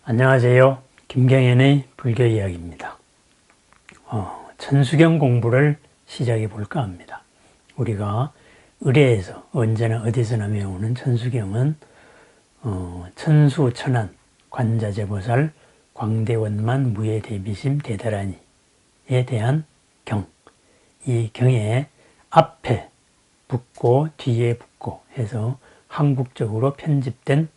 안녕하세요. 김경현의 불교 이야기입니다. 천수경 공부를 시작해 볼까 합니다. 우리가 의례에서 언제나 어디서나 외우는 천수경은 천수천안 관자재보살 광대원만 무예대비심 대다라니에 대한 경, 이 경에 앞에 붙고 뒤에 붙고 해서 한국적으로 편집된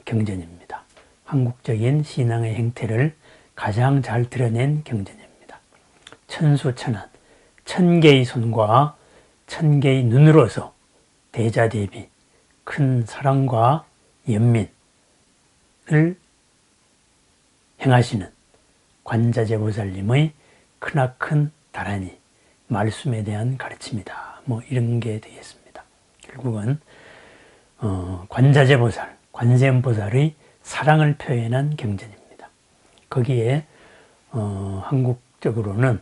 경전입니다. 한국적인 신앙의 행태를 가장 잘 드러낸 경전입니다. 천수천안, 천개의 손과 천개의 눈으로서 대자대비, 큰 사랑과 연민을 행하시는 관자재보살님의 크나큰 다라니, 말씀에 대한 가르침이다. 이런 게 되겠습니다. 결국은 관자재보살, 관세음보살의 사랑을 표현한 경전입니다. 거기에 한국적으로는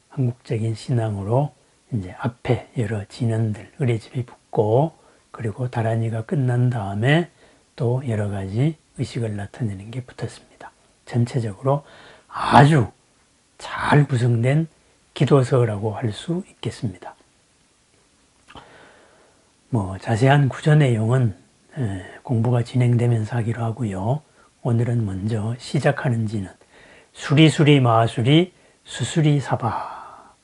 한국적인 신앙으로 이제 앞에 여러 진언들, 의례집이 붙고 그리고 다라니가 끝난 다음에 또 여러 가지 의식을 나타내는 게 붙었습니다. 전체적으로 아주 잘 구성된 기도서라고 할 수 있겠습니다. 자세한 구조 내용은 공부가 진행되면서 하기로 하고요. 오늘은 먼저 시작하는 지는 수리수리 마수리 수수리 사바,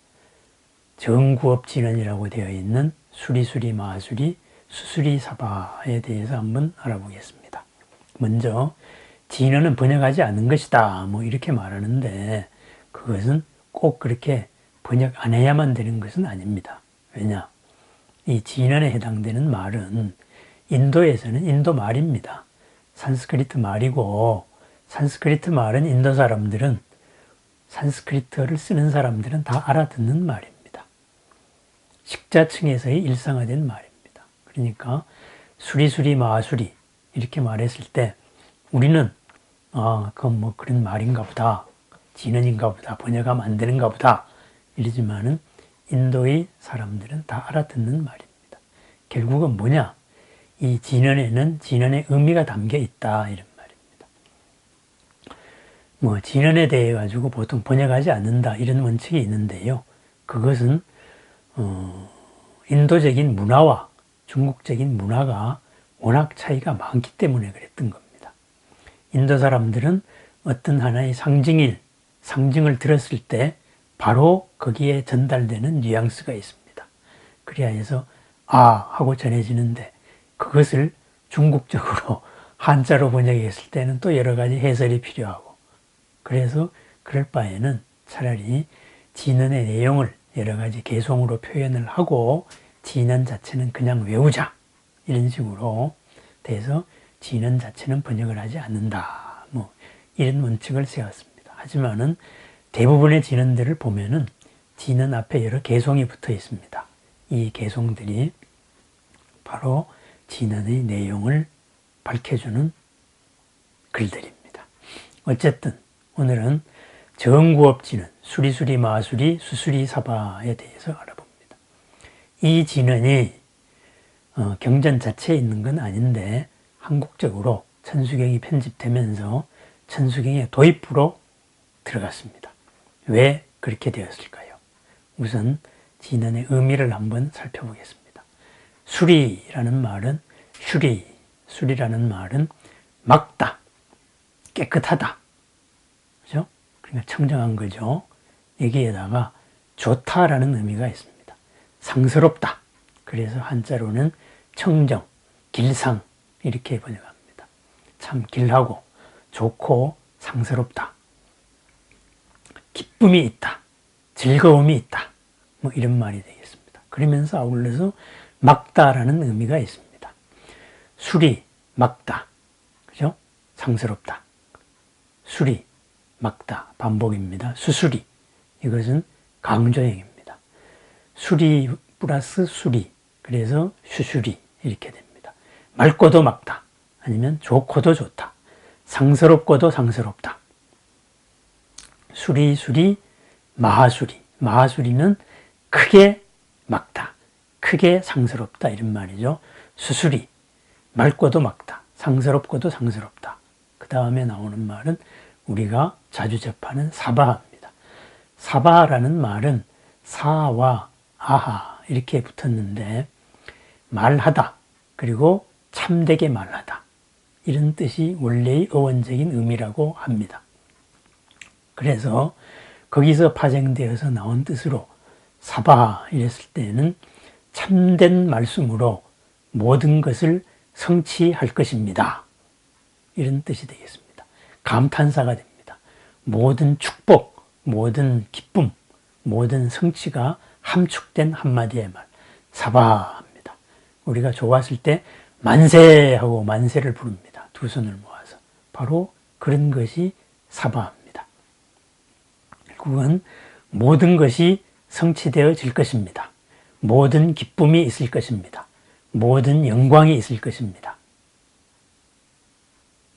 정구업 진언이라고 되어 있는 수리수리 마수리 수수리 사바에 대해서 한번 알아보겠습니다. 먼저 진언은 번역하지 않은 것이다 이렇게 말하는데 그것은 꼭 그렇게 번역 안 해야만 되는 것은 아닙니다. 왜냐? 이 진언에 해당되는 말은 인도에서는 인도 말입니다. 산스크리트 말이고, 산스크리트 말은 인도 사람들은, 산스크리트어를 쓰는 사람들은 다 알아듣는 말입니다. 식자층에서의 일상화된 말입니다. 그러니까 수리수리 마수리 이렇게 말했을 때 우리는 그건 그런 말인가 보다, 진언인가 보다, 번역하면 안 되는가 보다 이러지만은 인도의 사람들은 다 알아듣는 말입니다. 결국은 뭐냐? 이 진언에는 진언의 의미가 담겨 있다 이런 말입니다. 진언에 대해 가지고 보통 번역하지 않는다 이런 원칙이 있는데요. 그것은 인도적인 문화와 중국적인 문화가 워낙 차이가 많기 때문에 그랬던 겁니다. 인도 사람들은 어떤 하나의 상징을 들었을 때 바로 거기에 전달되는 뉘앙스가 있습니다. 그래야 해서 하고 전해지는데 그것을 중국적으로 한자로 번역했을 때는 또 여러 가지 해설이 필요하고 그래서 그럴 바에는 차라리 진언의 내용을 여러 가지 개송으로 표현을 하고 진언 자체는 그냥 외우자 이런 식으로 돼서 진언 자체는 번역을 하지 않는다 이런 원칙을 세웠습니다. 하지만은 대부분의 진언들을 보면은 진언 앞에 여러 개송이 붙어 있습니다. 이 개송들이 바로 진언의 내용을 밝혀주는 글들입니다. 어쨌든 오늘은 정구업 진언, 수리수리 마수리 수수리 사바에 대해서 알아봅니다. 이 진언이 경전 자체에 있는 건 아닌데 한국적으로 천수경이 편집되면서 천수경의 도입부로 들어갔습니다. 왜 그렇게 되었을까요? 우선 진언의 의미를 한번 살펴보겠습니다. 수리라는 말은 수리라는 말은 맑다, 깨끗하다, 그죠? 그러니까 청정한 거죠. 여기에다가 좋다라는 의미가 있습니다. 상스럽다. 그래서 한자로는 청정, 길상 이렇게 번역합니다. 참 길하고 좋고 상스럽다. 기쁨이 있다, 즐거움이 있다, 이런 말이 되겠습니다. 그러면서 아울러서 맑다라는 의미가 있습니다. 수리, 맑다, 그죠? 상스럽다. 수리, 맑다, 반복입니다. 수수리, 이것은 강조형입니다. 수리 플러스 수리, 그래서 수수리 이렇게 됩니다. 맑고도 맑다, 아니면 좋고도 좋다, 상스럽고도 상스럽다. 수리, 마하수리. 마하수리는 크게 맑다, 크게 상스럽다 이런 말이죠. 수수리, 맑고도 맑다, 상스럽고도 상스럽다. 그 다음에 나오는 말은 우리가 자주 접하는 사바하입니다. 사바하라는 말은 사와 아하 이렇게 붙었는데 말하다 그리고 참되게 말하다 이런 뜻이 원래의 어원적인 의미라고 합니다. 그래서 거기서 파생되어서 나온 뜻으로 사바하 이랬을 때는 참된 말씀으로 모든 것을 성취할 것입니다. 이런 뜻이 되겠습니다. 감탄사가 됩니다. 모든 축복, 모든 기쁨, 모든 성취가 함축된 한마디의 말, 사바합니다. 우리가 좋았을 때 만세 하고 만세를 부릅니다. 두 손을 모아서. 바로 그런 것이 사바합니다. 결국은 모든 것이 성취되어질 것입니다. 모든 기쁨이 있을 것입니다. 모든 영광이 있을 것입니다.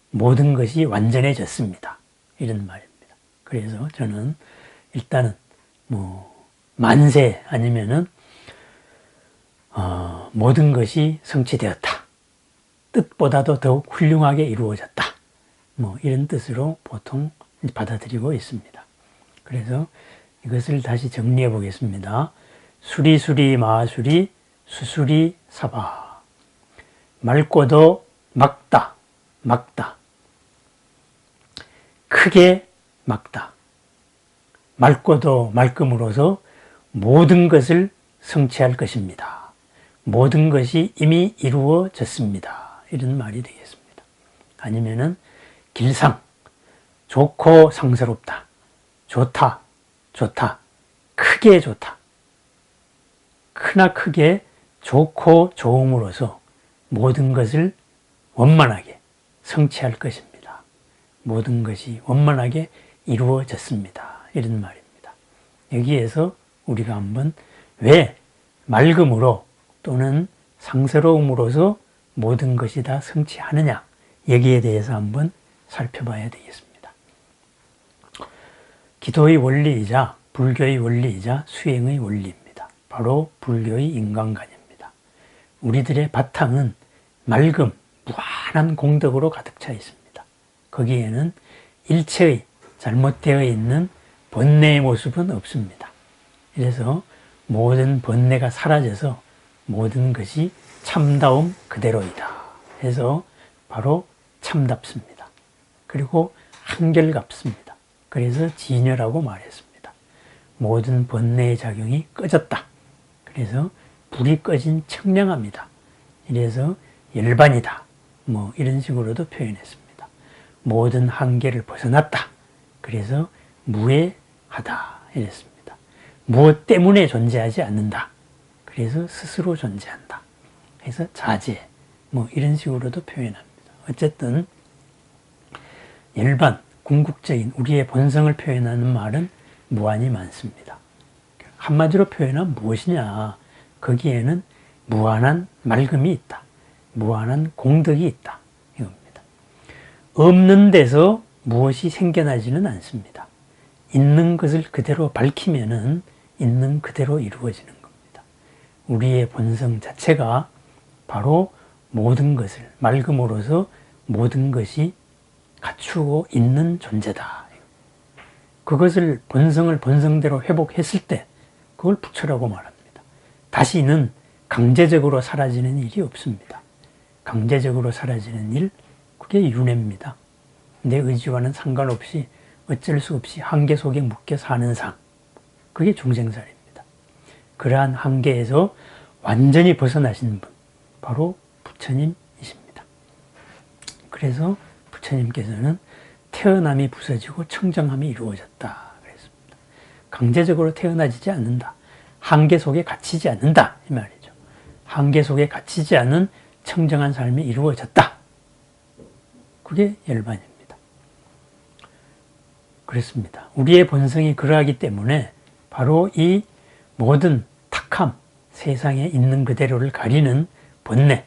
모든 것이 완전해졌습니다. 이런 말입니다. 그래서 저는 일단은 만세 아니면은 모든 것이 성취되었다. 뜻보다도 더욱 훌륭하게 이루어졌다. 이런 뜻으로 보통 받아들이고 있습니다. 그래서 이것을 다시 정리해 보겠습니다. 수리수리 마수리 수수리 사바. 맑고도 막다. 막다. 크게 막다. 맑고도 맑음으로써 모든 것을 성취할 것입니다. 모든 것이 이미 이루어졌습니다. 이런 말이 되겠습니다. 아니면은 길상. 좋고 상스럽다. 좋다. 좋다. 크게 좋다. 크나 크게 좋고 좋음으로써 모든 것을 원만하게 성취할 것입니다. 모든 것이 원만하게 이루어졌습니다. 이런 말입니다. 여기에서 우리가 한번 왜 맑음으로 또는 상스러움으로서 모든 것이 다 성취하느냐 여기에 대해서 한번 살펴봐야 되겠습니다. 기도의 원리이자 불교의 원리이자 수행의 원리입니다. 바로 불교의 인간관입니다. 우리들의 바탕은 맑음, 무한한 공덕으로 가득 차 있습니다. 거기에는 일체의 잘못되어 있는 번뇌의 모습은 없습니다. 그래서 모든 번뇌가 사라져서 모든 것이 참다움 그대로이다 해서 바로 참답습니다. 그리고 한결같습니다. 그래서 진여라고 말했습니다. 모든 번뇌의 작용이 꺼졌다. 그래서 불이 꺼진 청량합니다. 이래서 열반이다. 이런 식으로도 표현했습니다. 모든 한계를 벗어났다. 그래서 무해하다. 이랬습니다. 무엇 때문에 존재하지 않는다. 그래서 스스로 존재한다. 그래서 자제. 이런 식으로도 표현합니다. 어쨌든 일반 궁극적인 우리의 본성을 표현하는 말은 무한히 많습니다. 한마디로 표현하면 무엇이냐? 거기에는 무한한 맑음이 있다. 무한한 공덕이 있다. 이겁니다. 없는 데서 무엇이 생겨나지는 않습니다. 있는 것을 그대로 밝히면은 있는 그대로 이루어지는 겁니다. 우리의 본성 자체가 바로 모든 것을 맑음으로써 모든 것이 갖추고 있는 존재다. 그것을 본성을 본성대로 회복했을 때 그걸 부처라고 말합니다. 다시는 강제적으로 사라지는 일이 없습니다. 강제적으로 사라지는 일, 그게 윤회입니다. 내 의지와는 상관없이 어쩔 수 없이 한계 속에 묶여 사는 삶, 그게 중생살입니다. 그러한 한계에서 완전히 벗어나신 분, 바로 부처님이십니다. 그래서 부처님께서는 태어남이 부서지고 청정함이 이루어졌다 그랬습니다. 강제적으로 태어나지지 않는다. 한계 속에 갇히지 않는다 이 말이죠. 한계 속에 갇히지 않은 청정한 삶이 이루어졌다. 그게 열반입니다. 그렇습니다. 우리의 본성이 그러하기 때문에 바로 이 모든 탁함, 세상에 있는 그대로를 가리는 번뇌,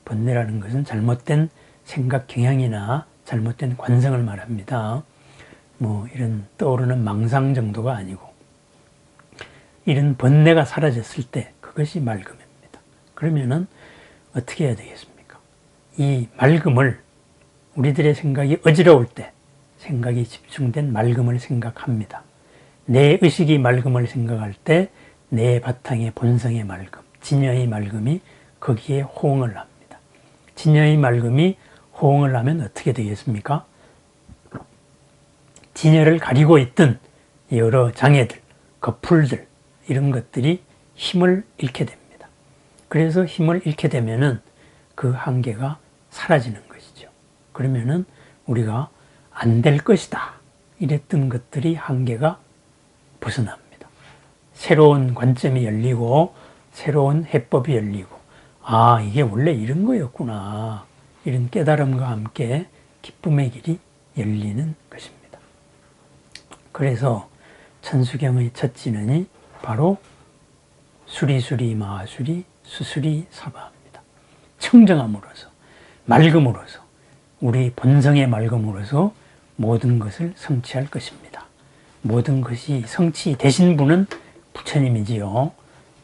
번뇌라는 것은 잘못된 생각 경향이나 잘못된 관성을 말합니다. 이런 떠오르는 망상 정도가 아니고 이런 번뇌가 사라졌을 때 그것이 맑음입니다. 그러면은 어떻게 해야 되겠습니까? 이 맑음을 우리들의 생각이 어지러울 때 생각이 집중된 맑음을 생각합니다. 내 의식이 맑음을 생각할 때 내 바탕의 본성의 맑음, 진여의 맑음이 거기에 호응을 합니다. 진여의 맑음이 호응을 하면 어떻게 되겠습니까? 진여를 가리고 있던 여러 장애들, 거풀들 이런 것들이 힘을 잃게 됩니다. 그래서 힘을 잃게 되면은 그 한계가 사라지는 것이죠. 그러면은 우리가 안 될 것이다 이랬던 것들이 한계가 벗어납니다. 새로운 관점이 열리고 새로운 해법이 열리고 아 이게 원래 이런 거였구나 이런 깨달음과 함께 기쁨의 길이 열리는 것입니다. 그래서 천수경의 첫 진언이 바로 수리수리 마수리 수수리 사바입니다. 청정함으로써 맑음으로써 우리 본성의 맑음으로써 모든 것을 성취할 것입니다. 모든 것이 성취되신 분은 부처님이지요.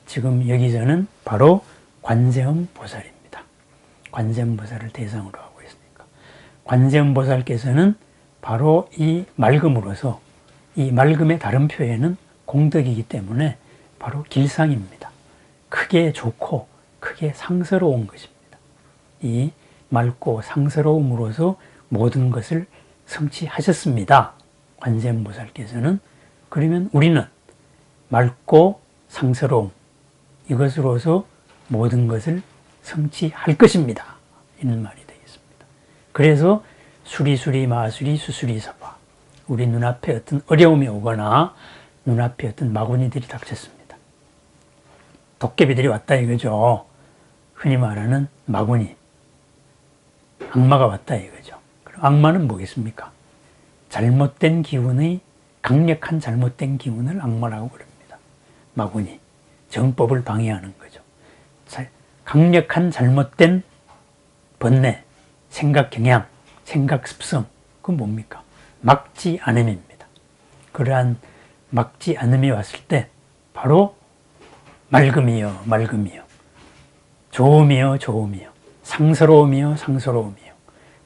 지금 여기서는 바로 관세음 보살입니다. 관세음 보살을 대상으로 하고 있으니까 관세음 보살께서는 바로 이 맑음으로서 이 맑음의 다른 표현은 공덕이기 때문에 바로 길상입니다. 크게 좋고 크게 상스러운 것입니다. 이 맑고 상스러움으로서 모든 것을 성취하셨습니다. 관세음 보살께서는. 그러면 우리는 맑고 상스러움 이것으로서 모든 것을 성취할 것입니다. 이런 말이 되겠습니다. 그래서 수리수리 마수리 수수리 사바 우리 눈앞에 어떤 어려움이 오거나 눈앞에 어떤 마구니들이 닥쳤습니다. 도깨비들이 왔다 이거죠. 흔히 말하는 마구니 악마가 왔다 이거죠. 그럼 악마는 뭐겠습니까? 잘못된 기운의 강력한 잘못된 기운을 악마라고 그럽니다. 마구니, 정법을 방해하는 거죠. 강력한 잘못된 번뇌, 생각 경향, 생각 습성, 그건 뭡니까? 막지 않음입니다. 그러한 막지 않음이 왔을 때 바로 맑음이요, 맑음이요, 좋음이요, 좋음이요, 상스러움이요, 상스러움이요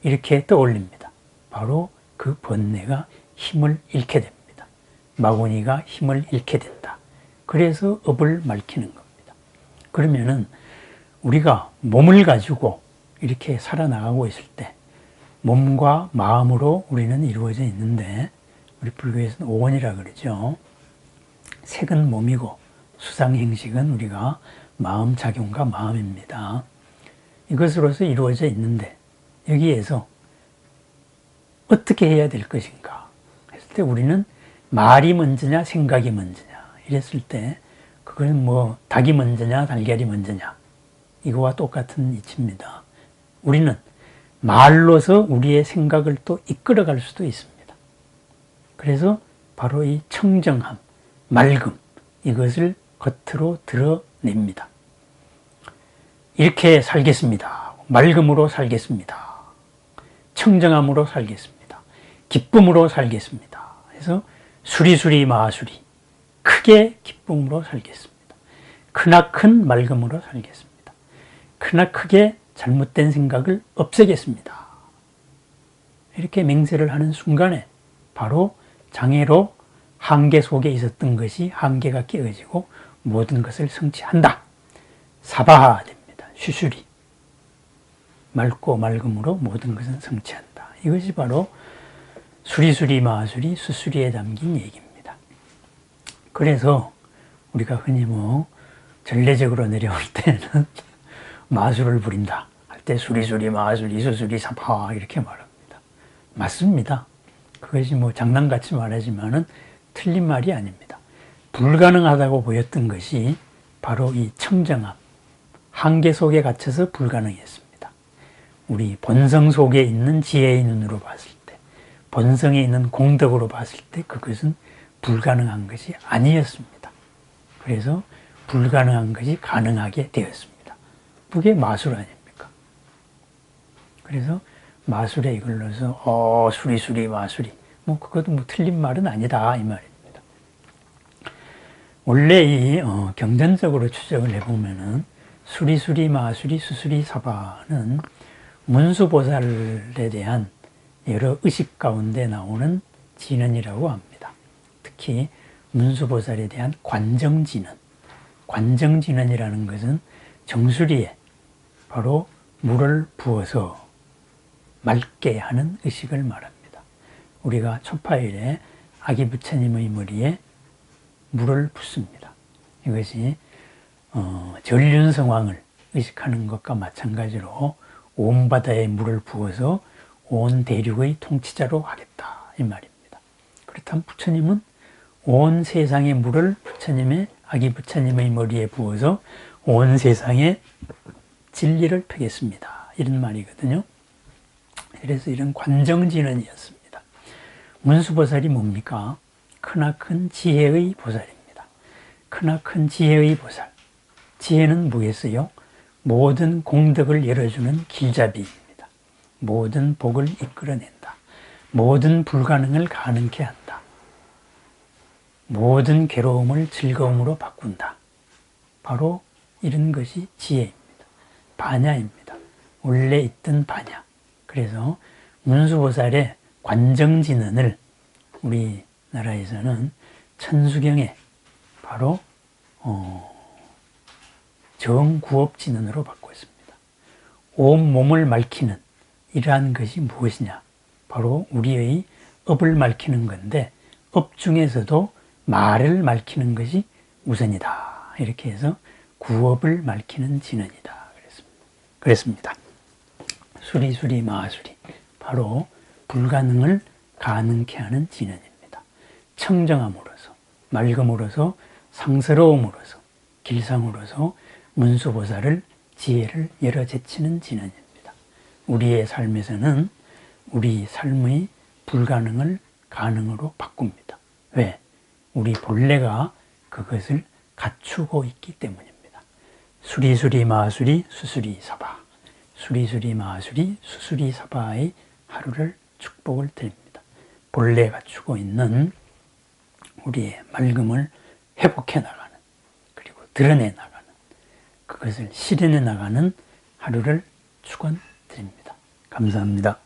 이렇게 떠올립니다. 바로 그 번뇌가 힘을 잃게 됩니다. 마구니가 힘을 잃게 된다. 그래서 업을 밝히는 겁니다. 그러면은 우리가 몸을 가지고 이렇게 살아나가고 있을 때 몸과 마음으로 우리는 이루어져 있는데 우리 불교에서는 오원이라 그러죠. 색은 몸이고 수상행식은 우리가 마음작용과 마음입니다. 이것으로서 이루어져 있는데 여기에서 어떻게 해야 될 것인가 했을 때 우리는 말이 먼저냐 생각이 먼저냐 이랬을 때 그건 뭐 닭이 먼저냐 달걀이 먼저냐 이거와 똑같은 이치입니다. 우리는 말로서 우리의 생각을 또 이끌어갈 수도 있습니다. 그래서 바로 이 청정함, 맑음 이것을 겉으로 드러냅니다. 이렇게 살겠습니다. 맑음으로 살겠습니다. 청정함으로 살겠습니다. 기쁨으로 살겠습니다. 그래서 수리수리 마수리 크게 기쁨으로 살겠습니다. 크나큰 맑음으로 살겠습니다. 크나크게 잘못된 생각을 없애겠습니다. 이렇게 맹세를 하는 순간에 바로 장애로 한계 속에 있었던 것이 한계가 깨어지고 모든 것을 성취한다. 사바하됩니다. 수수리 맑고 맑음으로 모든 것은 성취한다. 이것이 바로 수리수리 마수리 수수리에 담긴 얘기입니다. 그래서 우리가 흔히 뭐 전례적으로 내려올 때는 마술을 부린다 할 때 수리수리 마수리 수수리 사바 이렇게 말합니다. 맞습니다. 그것이 뭐 장난같이 말하지만은 틀린 말이 아닙니다. 불가능하다고 보였던 것이 바로 이 청정함, 한계 속에 갇혀서 불가능했습니다. 우리 본성 속에 있는 지혜의 눈으로 봤을 때, 본성에 있는 공덕으로 봤을 때 그것은 불가능한 것이 아니었습니다. 그래서 불가능한 것이 가능하게 되었습니다. 그게 마술 아닙니까? 그래서 마술에 이걸로서 수리수리 마술이 뭐 그것도 뭐 틀린 말은 아니다 이 말입니다. 원래 이 경전적으로 추적을 해보면은 수리수리 마수리 수수리 사바는 문수보살에 대한 여러 의식 가운데 나오는 진언이라고 합니다. 특히 문수보살에 대한 관정진언. 관정진언이라는 것은 정수리에 바로 물을 부어서 맑게 하는 의식을 말합니다. 우리가 초파일에 아기 부처님의 머리에 물을 붓습니다. 이것이 전륜성왕을 의식하는 것과 마찬가지로 온 바다에 물을 부어서 온 대륙의 통치자로 하겠다 이 말입니다. 그렇다면 부처님은 온 세상의 물을 부처님의 아기 부처님의 머리에 부어서 온 세상에 진리를 펴겠습니다. 이런 말이거든요. 그래서 이런 관정진언이었습니다. 문수보살이 뭡니까? 크나큰 지혜의 보살입니다. 크나큰 지혜의 보살. 지혜는 뭐겠어요? 모든 공덕을 열어주는 길잡이입니다. 모든 복을 이끌어낸다. 모든 불가능을 가능케 한다. 모든 괴로움을 즐거움으로 바꾼다. 바로 이런 것이 지혜입니다. 반야입니다. 원래 있던 반야. 그래서 문수보살의 관정진언을 우리나라에서는 천수경에 바로 정구업진언으로 받고 있습니다. 온 몸을 밝히는 이러한 것이 무엇이냐? 바로 우리의 업을 밝히는 건데 업 중에서도 말을 밝히는 것이 우선이다. 이렇게 해서 구업을 밝히는 진언이다. 그랬습니다. 수리수리 마하수리 바로 불가능을 가능케 하는 진언입니다. 청정함으로써 맑음으로써 상스러움으로써 길상으로서 문수보살을 지혜를 열어제치는 진언입니다. 우리의 삶에서는 우리 삶의 불가능을 가능으로 바꿉니다. 왜? 우리 본래가 그것을 갖추고 있기 때문입니다. 수리수리 마하수리 수수리 사바 수리수리 마하수리 수수리 사바의 하루를 축복을 드립니다. 본래 갖추고 있는 우리의 맑음을 회복해 나가는 그리고 드러내 나가는 그것을 실현해 나가는 하루를 축원드립니다. 감사합니다.